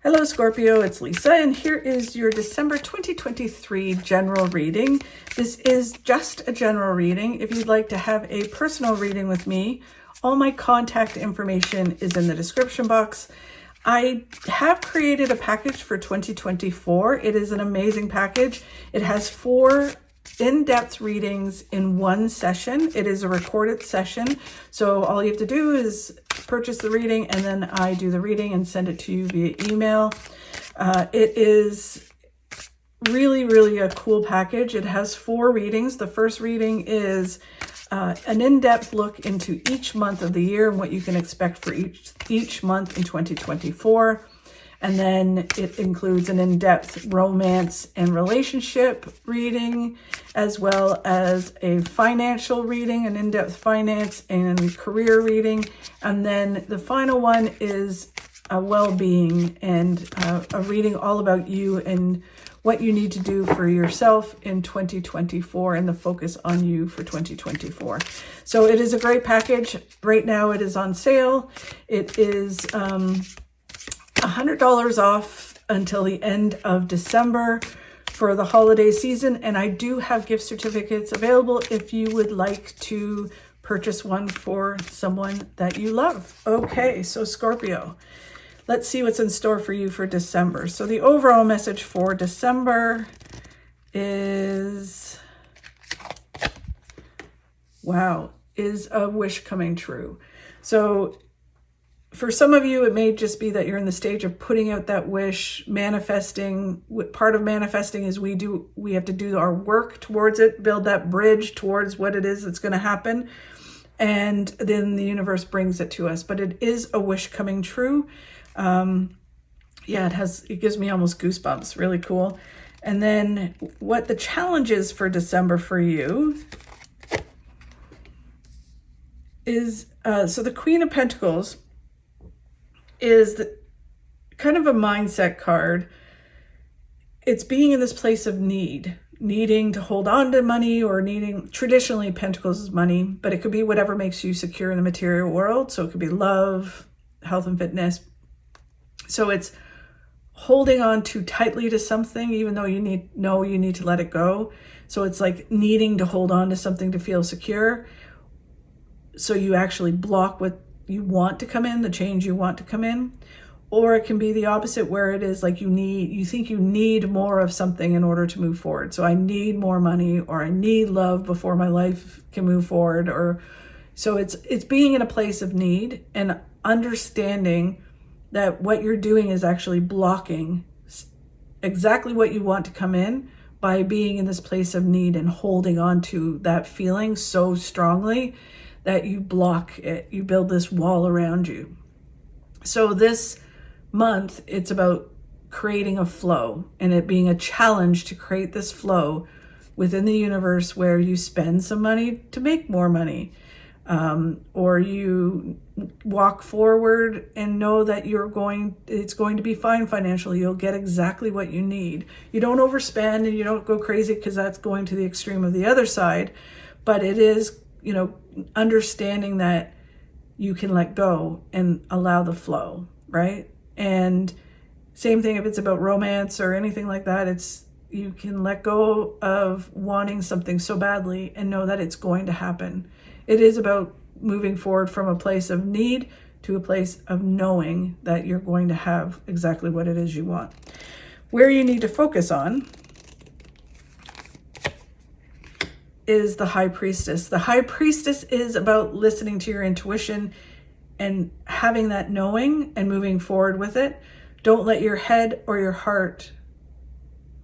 Hello Scorpio, it's Lisa, and here is your December 2023 general reading. This is just a general reading. If you'd like to have a personal reading with me, all my contact information is in the description box. I have created a package for 2024. It is an amazing package. It has 4 in-depth readings in one session. It is a recorded session, so all you have to do is purchase the reading and then I do the reading and send it to you via email. It is really a cool package. It has 4 readings. The first reading is an in-depth look into each month of the year and what you can expect for each month in 2024. And then it includes an in-depth romance and relationship reading, as well as a financial reading, an in-depth finance and career reading. And then the final one is a well-being and a reading all about you and what you need to do for yourself in 2024 and the focus on you for 2024. So it is a great package. Right now it is on sale. It is $100 off until the end of December for the holiday season. And I do have gift certificates available if you would like to purchase one for someone that you love. Okay, so Scorpio, let's see what's in store for you for December. So the overall message for December is, wow, is a wish coming true. So for some of you, it may just be that you're in the stage of putting out that wish, manifesting. Part of manifesting is we have to do our work towards it, build that bridge towards what it is that's going to happen. And then the universe brings it to us. But it is a wish coming true. Yeah, it gives me almost goosebumps. Really cool. And then what the challenge is for December for you is, so the Queen of Pentacles is kind of a mindset card. It's being in this place of needing to hold on to money, or needing, traditionally Pentacles is money, but it could be whatever makes you secure in the material world. So it could be love, health and fitness. So it's holding on too tightly to something, even though you need to let it go. So it's like needing to hold on to something to feel secure. So you actually block what you want to come in, the change you want to come in. Or it can be the opposite, where it is like you think you need more of something in order to move forward. So I need more money, or I need love before my life can move forward. Or so it's being in a place of need and understanding that what you're doing is actually blocking exactly what you want to come in by being in this place of need and holding on to that feeling so strongly that you block it. You build this wall around you. So this month, it's about creating a flow, and it being a challenge to create this flow within the universe where you spend some money to make more money, or you walk forward and know that it's going to be fine financially. You'll get exactly what you need. You don't overspend and you don't go crazy, because that's going to the extreme of the other side. But it is, understanding that you can let go and allow the flow, right? And same thing if it's about romance or anything like that. You can let go of wanting something so badly and know that it's going to happen. It is about moving forward from a place of need to a place of knowing that you're going to have exactly what it is you want. Where you need to focus on is the High Priestess. The High Priestess is about listening to your intuition and having that knowing and moving forward with it. Don't let your head or your heart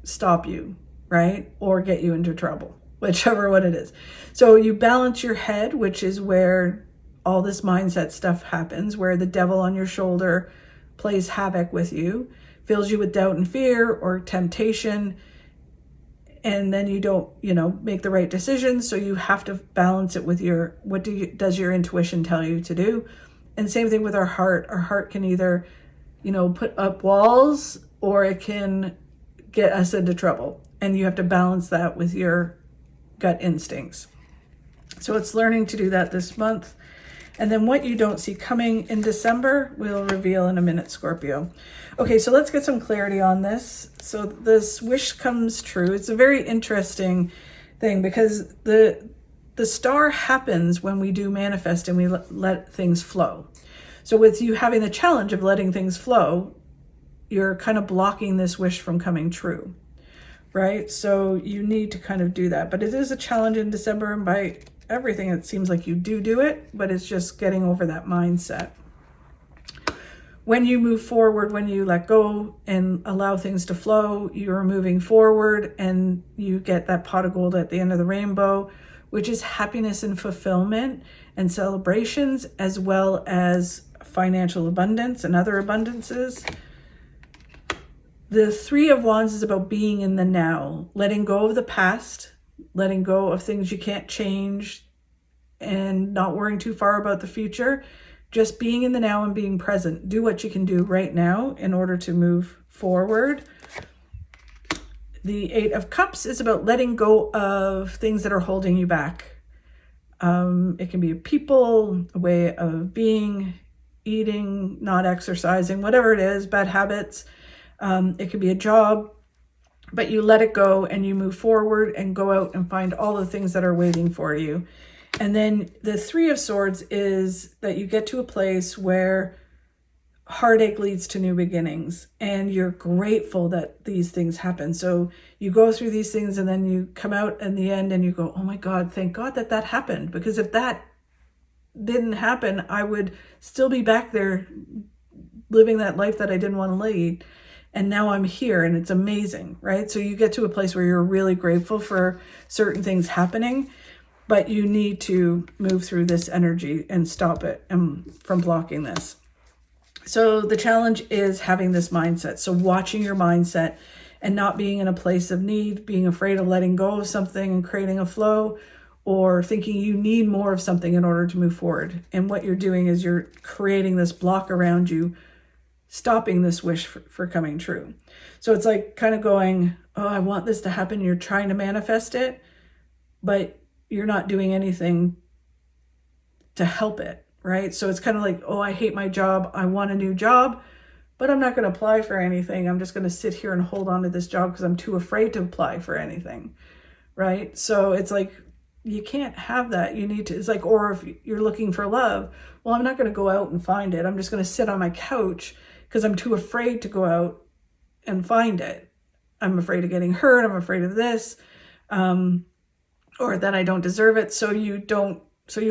stop you, right? Or get you into trouble, whichever one it is. So you balance your head, which is where all this mindset stuff happens, where the devil on your shoulder plays havoc with you, fills you with doubt and fear or temptation, and then you don't, make the right decisions. So you have to balance it with does your intuition tell you to do? And same thing with our heart. Our heart can either, put up walls, or it can get us into trouble. And you have to balance that with your gut instincts. So it's learning to do that this month. And then what you don't see coming in December, we'll reveal in a minute, Scorpio. Okay, so let's get some clarity on this. So this wish comes true. It's a very interesting thing because the star happens when we do manifest and we let things flow. So with you having the challenge of letting things flow, you're kind of blocking this wish from coming true, right? So you need to kind of do that. But it is a challenge in December, and by everything, it seems like you do it, but it's just getting over that mindset. When you move forward, when you let go and allow things to flow, you're moving forward and you get that pot of gold at the end of the rainbow, which is happiness and fulfillment and celebrations, as well as financial abundance and other abundances. The Three of Wands is about being in the now, letting go of the past, letting go of things you can't change, and not worrying too far about the future. Just being in the now and being present. Do what you can do right now in order to move forward. The Eight of Cups is about letting go of things that are holding you back. It can be people, a way of being, eating, not exercising, whatever it is, bad habits. It could be a job, but you let it go and you move forward and go out and find all the things that are waiting for you. And then the Three of Swords is that you get to a place where heartache leads to new beginnings and you're grateful that these things happen. So you go through these things and then you come out in the end and you go, oh my God, thank God that that happened. Because if that didn't happen, I would still be back there living that life that I didn't want to lead. And now I'm here and it's amazing, right? So you get to a place where you're really grateful for certain things happening, but you need to move through this energy and stop it from blocking this. So the challenge is having this mindset. So watching your mindset and not being in a place of need, being afraid of letting go of something and creating a flow, or thinking you need more of something in order to move forward. And what you're doing is you're creating this block around you, stopping this wish for coming true. So it's like kind of going, oh, I want this to happen. You're trying to manifest it, but you're not doing anything to help it, right? So it's kind of like, oh, I hate my job. I want a new job, but I'm not going to apply for anything. I'm just going to sit here and hold on to this job because I'm too afraid to apply for anything, right? So it's like, you can't have that. You need to, it's like, or if you're looking for love, well, I'm not going to go out and find it. I'm just going to sit on my couch because I'm too afraid to go out and find it. I'm afraid of getting hurt. I'm afraid of this. Or that I don't deserve it. So you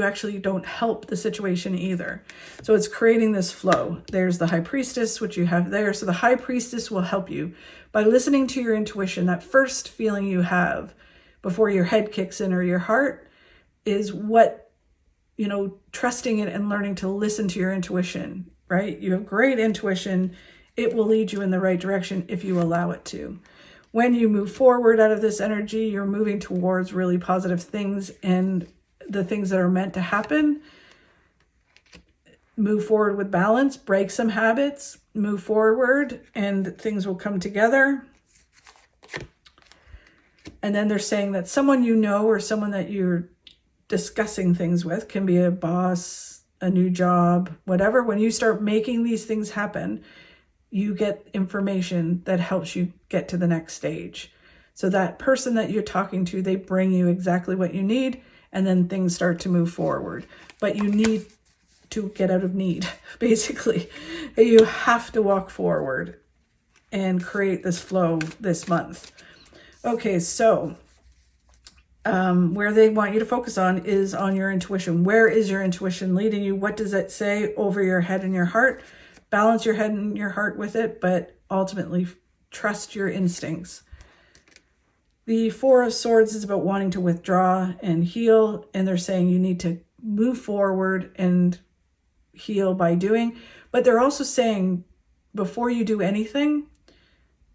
actually don't help the situation either. So it's creating this flow. There's the High Priestess, which you have there. So the High Priestess will help you by listening to your intuition. That first feeling you have before your head kicks in or your heart is what, trusting it and learning to listen to your intuition, right? You have great intuition. It will lead you in the right direction if you allow it to. When you move forward out of this energy, you're moving towards really positive things and the things that are meant to happen. Move forward with balance, break some habits, move forward, and things will come together. And then they're saying that someone you know or someone that you're discussing things with, can be a boss, a new job, whatever. When you start making these things happen, you get information that helps you get to the next stage. So that person that you're talking to, they bring you exactly what you need, and then things start to move forward. But you need to get out of need, basically. You have to walk forward and create this flow this month. Okay, so where they want you to focus on is on your intuition. Where is your intuition leading you? What does it say over your head and your heart? Balance your head and your heart with it, but ultimately trust your instincts. The Four of Swords is about wanting to withdraw and heal, and they're saying you need to move forward and heal by doing. But they're also saying before you do anything,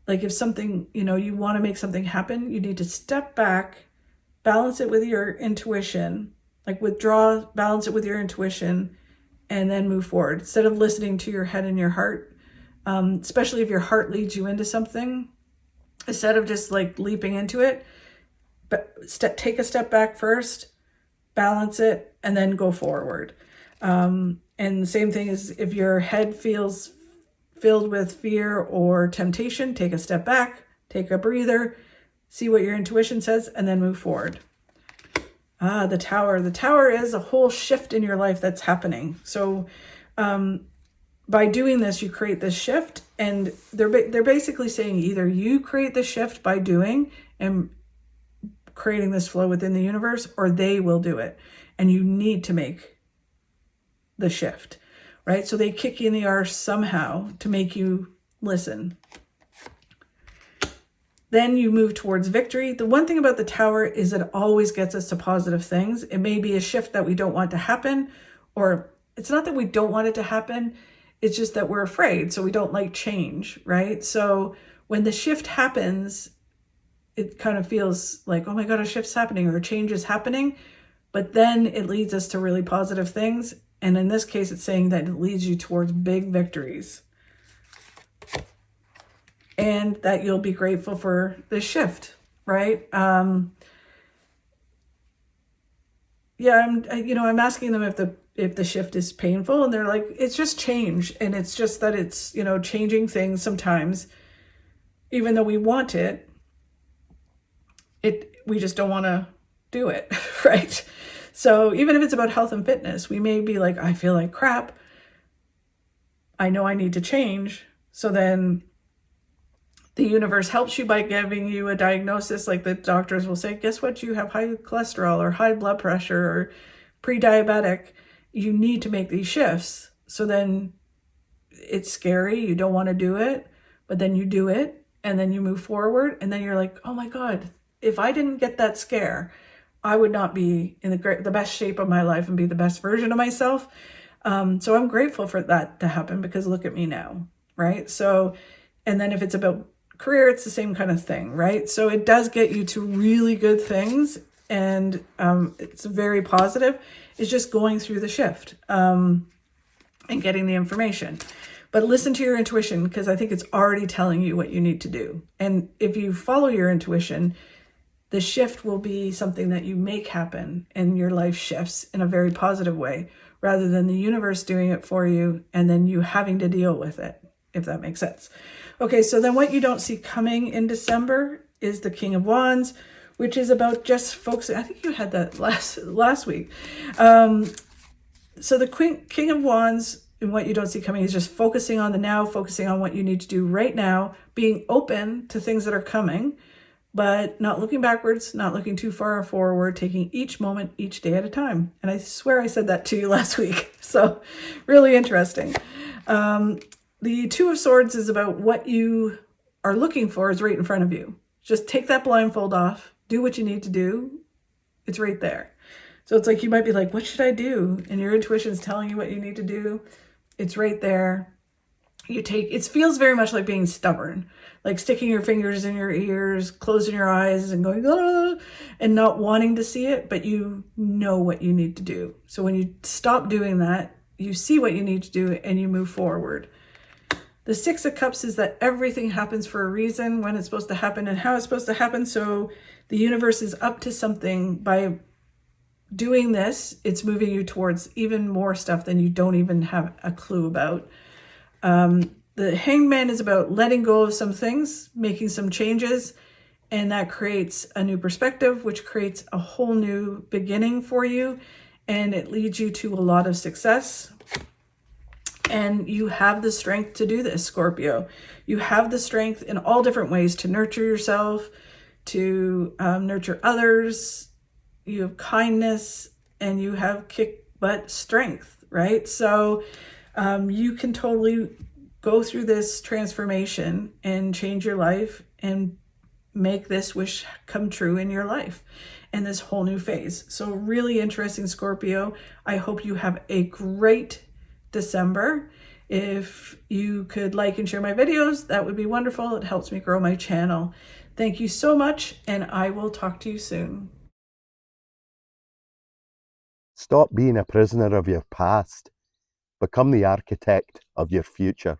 like if something, you want to make something happen, you need to step back, balance it with your intuition, like withdraw, balance it with your intuition, and then move forward instead of listening to your head and your heart, especially if your heart leads you into something. Instead of just like leaping into it, but take a step back first, balance it, and then go forward. And the same thing is if your head feels filled with fear or temptation, take a step back, take a breather, see what your intuition says, and then move forward. The Tower. The Tower is a whole shift in your life that's happening. So by doing this, you create this shift, and they're basically saying either you create the shift by doing and creating this flow within the universe, or they will do it. And you need to make the shift, right? So they kick you in the arse somehow to make you listen. Then you move towards victory. The one thing about the Tower is it always gets us to positive things. It may be a shift that we don't want to happen, or it's not that we don't want it to happen. It's just that we're afraid. So we don't like change, right? So when the shift happens, it kind of feels like, oh my God, a shift's happening or a change is happening. But then it leads us to really positive things. And in this case, it's saying that it leads you towards big victories. And that you'll be grateful for the shift, right? I'm asking them if the shift is painful, and they're like, it's just change, and it's just that it's changing things sometimes, even though we want it, we just don't want to do it, right? So even if it's about health and fitness, we may be like, I feel like crap. I know I need to change. So then the universe helps you by giving you a diagnosis. Like the doctors will say, guess what? You have high cholesterol or high blood pressure or pre-diabetic. You need to make these shifts. So then it's scary. You don't want to do it, but then you do it and then you move forward. And then you're like, oh my God, if I didn't get that scare, I would not be in the best shape of my life and be the best version of myself. So I'm grateful for that to happen, because look at me now, right? So, and then if it's about career, it's the same kind of thing, right? So it does get you to really good things, and it's very positive. It's just going through the shift and getting the information. But listen to your intuition, because I think it's already telling you what you need to do. And if you follow your intuition, the shift will be something that you make happen, and your life shifts in a very positive way, rather than the universe doing it for you and then you having to deal with it, if that makes sense. Okay, so then what you don't see coming in December is the King of Wands, which is about just focusing. I think you had that last week. So the King of Wands, and what you don't see coming, is just focusing on the now, focusing on what you need to do right now, being open to things that are coming, but not looking backwards, not looking too far forward, taking each moment, each day at a time. And I swear I said that to you last week. So really interesting. The Two of Swords is about what you are looking for is right in front of you. Just take that blindfold off, do what you need to do. It's right there. So it's like, you might be like, what should I do? And your intuition is telling you what you need to do. It's right there. It feels very much like being stubborn, like sticking your fingers in your ears, closing your eyes and going, ah, and not wanting to see it, but you know what you need to do. So when you stop doing that, you see what you need to do and you move forward. The Six of Cups is that everything happens for a reason, when it's supposed to happen and how it's supposed to happen. So the universe is up to something. By doing this, it's moving you towards even more stuff than you don't even have a clue about. The Hangman is about letting go of some things, making some changes, and that creates a new perspective, which creates a whole new beginning for you, and it leads you to a lot of success. And you have the strength to do this, Scorpio. You have the strength in all different ways to nurture yourself, to nurture others. You have kindness, and you have kick butt strength, right? So you can totally go through this transformation and change your life and make this wish come true in your life and this whole new phase. So really interesting, Scorpio. I hope you have a great December. If you could like and share my videos, that would be wonderful. It helps me grow my channel. Thank you so much, and I will talk to you soon. Stop being a prisoner of your past. Become the architect of your future.